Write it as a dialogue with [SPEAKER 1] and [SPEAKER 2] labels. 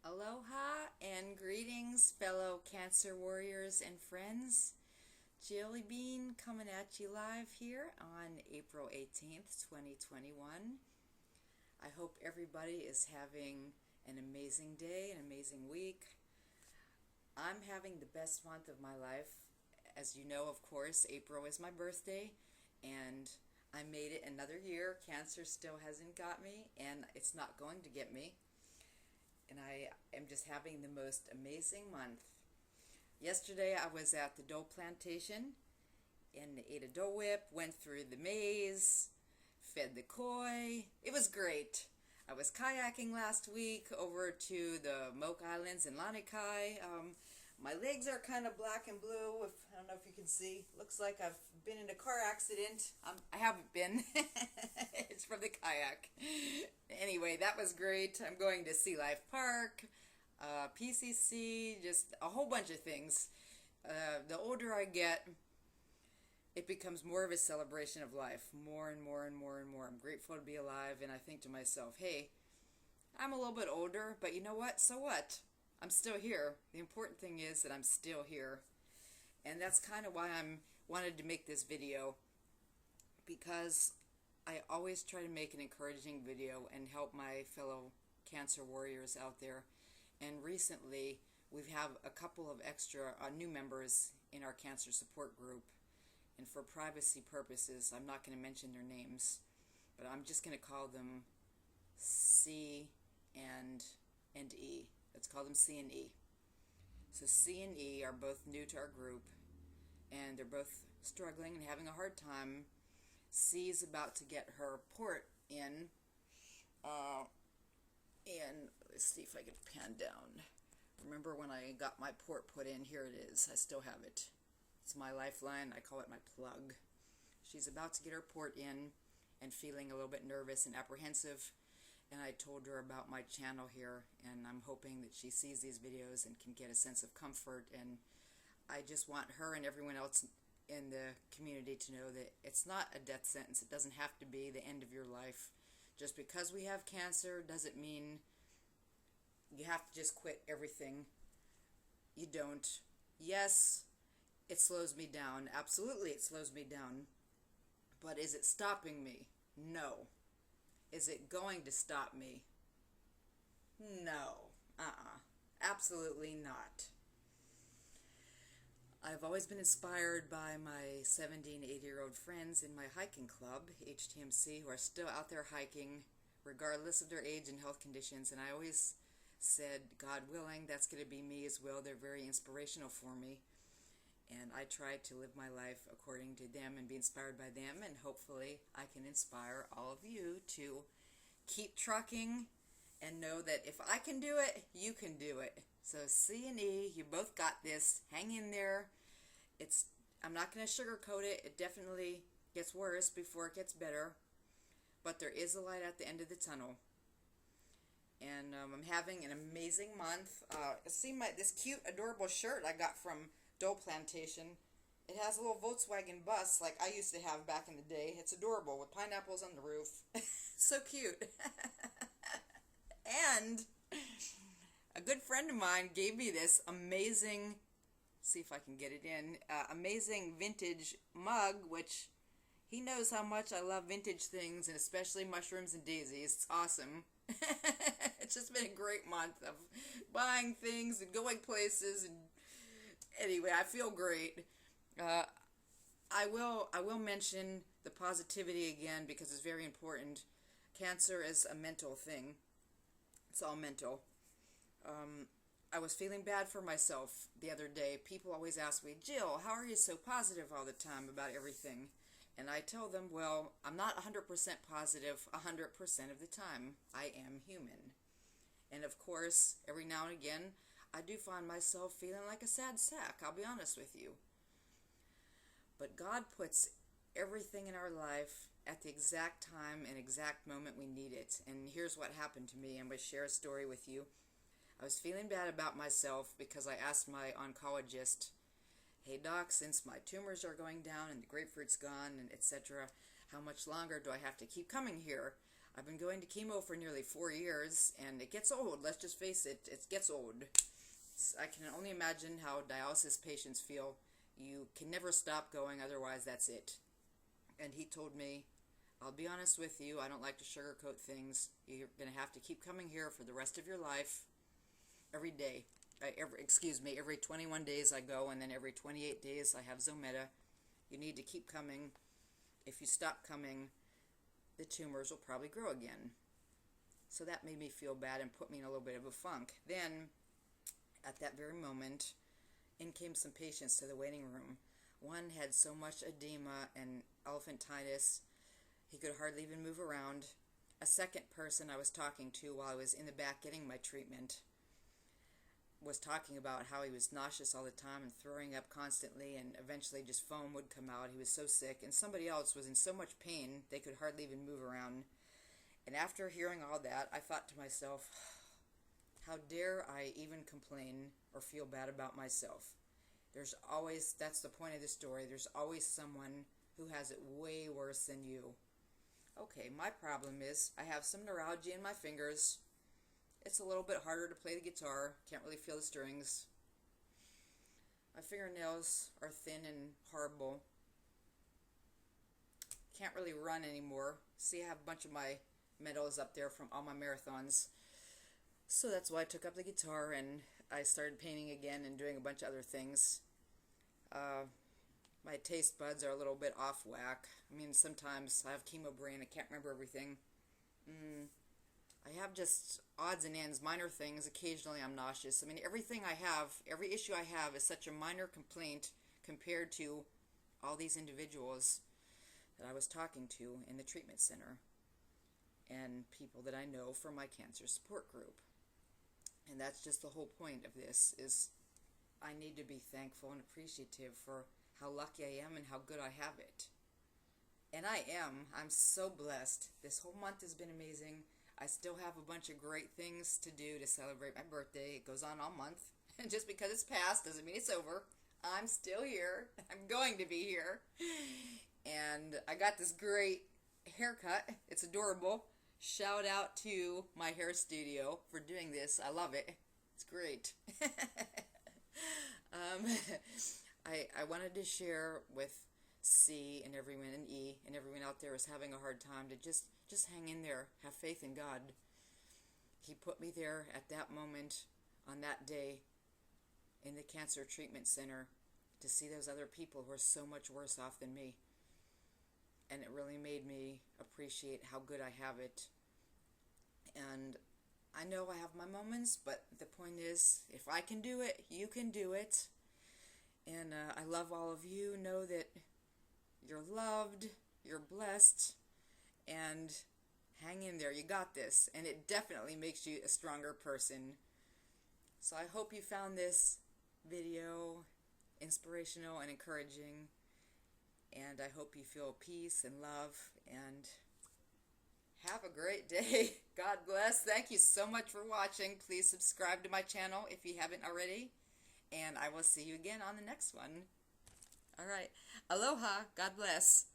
[SPEAKER 1] Aloha and greetings, fellow Cancer warriors and friends. Jilly Bean coming at you live here on April 18th, 2021. I hope everybody is having an amazing day, an amazing week. I'm having the best month of my life. As you know, of course, April is my birthday, and I made it another year. Cancer still hasn't got me, and it's not going to get me. And I am just having the most amazing month. Yesterday I was at the Dole Plantation and ate a Dole Whip, went through the maze, fed the koi. It was great. I was kayaking last week over to the Moke Islands in Lanikai. My legs are kind of black and blue. I don't know if you can see. Looks like I've been in a car accident. I haven't been. It's from the kayak. Anyway, that was great. I'm going to Sea Life Park, PCC, just a whole bunch of things. The older I get, it becomes more of a celebration of life. More and more and more and more. I'm grateful to be alive, and I think to myself, hey, I'm a little bit older, but you know what? So what? I'm still here. The important thing is that I'm still here. And that's kind of why I wanted to make this video, because I always try to make an encouraging video and help my fellow cancer warriors out there. And recently, we have a couple of extra new members in our cancer support group. And for privacy purposes, I'm not going to mention their names, but I'm just going to call them C and E. Let's call them C and E. So C and E are both new to our group, and they're both struggling and having a hard time. C is about to get her port in, and let's see if I can pan down. Remember when I got my port put in? Here it is. I still have it. It's my lifeline. I call it my plug. She's about to get her port in and feeling a little bit nervous and apprehensive. And I told her about my channel here, and I'm hoping that she sees these videos and can get a sense of comfort. And I just want her and everyone else in the community to know that it's not a death sentence. It doesn't have to be the end of your life. Just because we have cancer doesn't mean you have to just quit everything. You don't. Yes, it slows me down. Absolutely, it slows me down. But is it stopping me? No. Is it going to stop me? No. Absolutely not. I've always been inspired by my 70 and 80-year-old friends in my hiking club, HTMC, who are still out there hiking regardless of their age and health conditions. And I always said, God willing, that's going to be me as well. They're very inspirational for me. And I try to live my life according to them and be inspired by them. And hopefully I can inspire all of you to keep trucking and know that if I can do it, you can do it. So C and E, you both got this. Hang in there. I'm not going to sugarcoat it. It definitely gets worse before it gets better. But there is a light at the end of the tunnel. And I'm having an amazing month. See this cute, adorable shirt I got from Dole Plantation. It has a little Volkswagen bus like I used to have back in the day. It's adorable with pineapples on the roof. So cute. And a good friend of mine gave me this amazing, see if I can get it in, amazing vintage mug, which he knows how much I love vintage things, and especially mushrooms and daisies. It's awesome. It's just been a great month of buying things and going places, and anyway, I feel great. I will mention the positivity again because it's very important. Cancer is a mental thing. It's all mental. I was feeling bad for myself the other day. People always ask me, Jill, how are you so positive all the time about everything? And I tell them, well, I'm not 100% positive 100% of the time. I am human. And of course, every now and again, I do find myself feeling like a sad sack, I'll be honest with you. But God puts everything in our life at the exact time and exact moment we need it. And here's what happened to me. I'm going to share a story with you. I was feeling bad about myself because I asked my oncologist, hey doc, since my tumors are going down and the grapefruit's gone and etc., how much longer do I have to keep coming here? I've been going to chemo for nearly 4 years, and it gets old. Let's just face it, it gets old. I can only imagine how dialysis patients feel. You can never stop going, otherwise that's it. And he told me, I'll be honest with you, I don't like to sugarcoat things. You're going to have to keep coming here for the rest of your life, every day. Every 21 days I go, and then every 28 days I have Zometa. You need to keep coming. If you stop coming, the tumors will probably grow again. So that made me feel bad and put me in a little bit of a funk. Then, at that very moment, in came some patients to the waiting room. One had so much edema and elephantitis, he could hardly even move around. A second person I was talking to while I was in the back getting my treatment was talking about how he was nauseous all the time and throwing up constantly, and eventually just foam would come out. He was so sick. And somebody else was in so much pain they could hardly even move around. And after hearing all that, I thought to myself, how dare I even complain or feel bad about myself? There's always, that's the point of the story, there's always someone who has it way worse than you. Okay, my problem is I have some neuralgia in my fingers. It's a little bit harder to play the guitar. Can't really feel the strings. My fingernails are thin and horrible. Can't really run anymore. See, I have a bunch of my medals up there from all my marathons. So that's why I took up the guitar and I started painting again and doing a bunch of other things. My taste buds are a little bit off whack. I mean, sometimes I have chemo brain. I can't remember everything. I have just odds and ends, minor things. Occasionally I'm nauseous. I mean, everything I have, every issue I have is such a minor complaint compared to all these individuals that I was talking to in the treatment center and people that I know from my cancer support group. And that's just the whole point of this, is I need to be thankful and appreciative for how lucky I am and how good I have it. And I am. I'm so blessed. This whole month has been amazing. I still have a bunch of great things to do to celebrate my birthday. It goes on all month. And just because it's past doesn't mean it's over. I'm still here. I'm going to be here. And I got this great haircut. It's adorable. Shout out to my hair studio for doing this. I love it. It's great. I wanted to share with C and everyone, and E and everyone out there is having a hard time, to just hang in there. Have faith in God. He put me there at that moment on that day in the cancer treatment center to see those other people who are so much worse off than me. And it really made me appreciate how good I have it. And I know I have my moments, but the point is, if I can do it, you can do it. And I love all of you. Know that you're loved, you're blessed, and hang in there. You got this. And it definitely makes you a stronger person. So I hope you found this video inspirational and encouraging. And I hope you feel peace and love, and have a great day. God bless. Thank you so much for watching. Please subscribe to my channel if you haven't already. And I will see you again on the next one. All right. Aloha. God bless.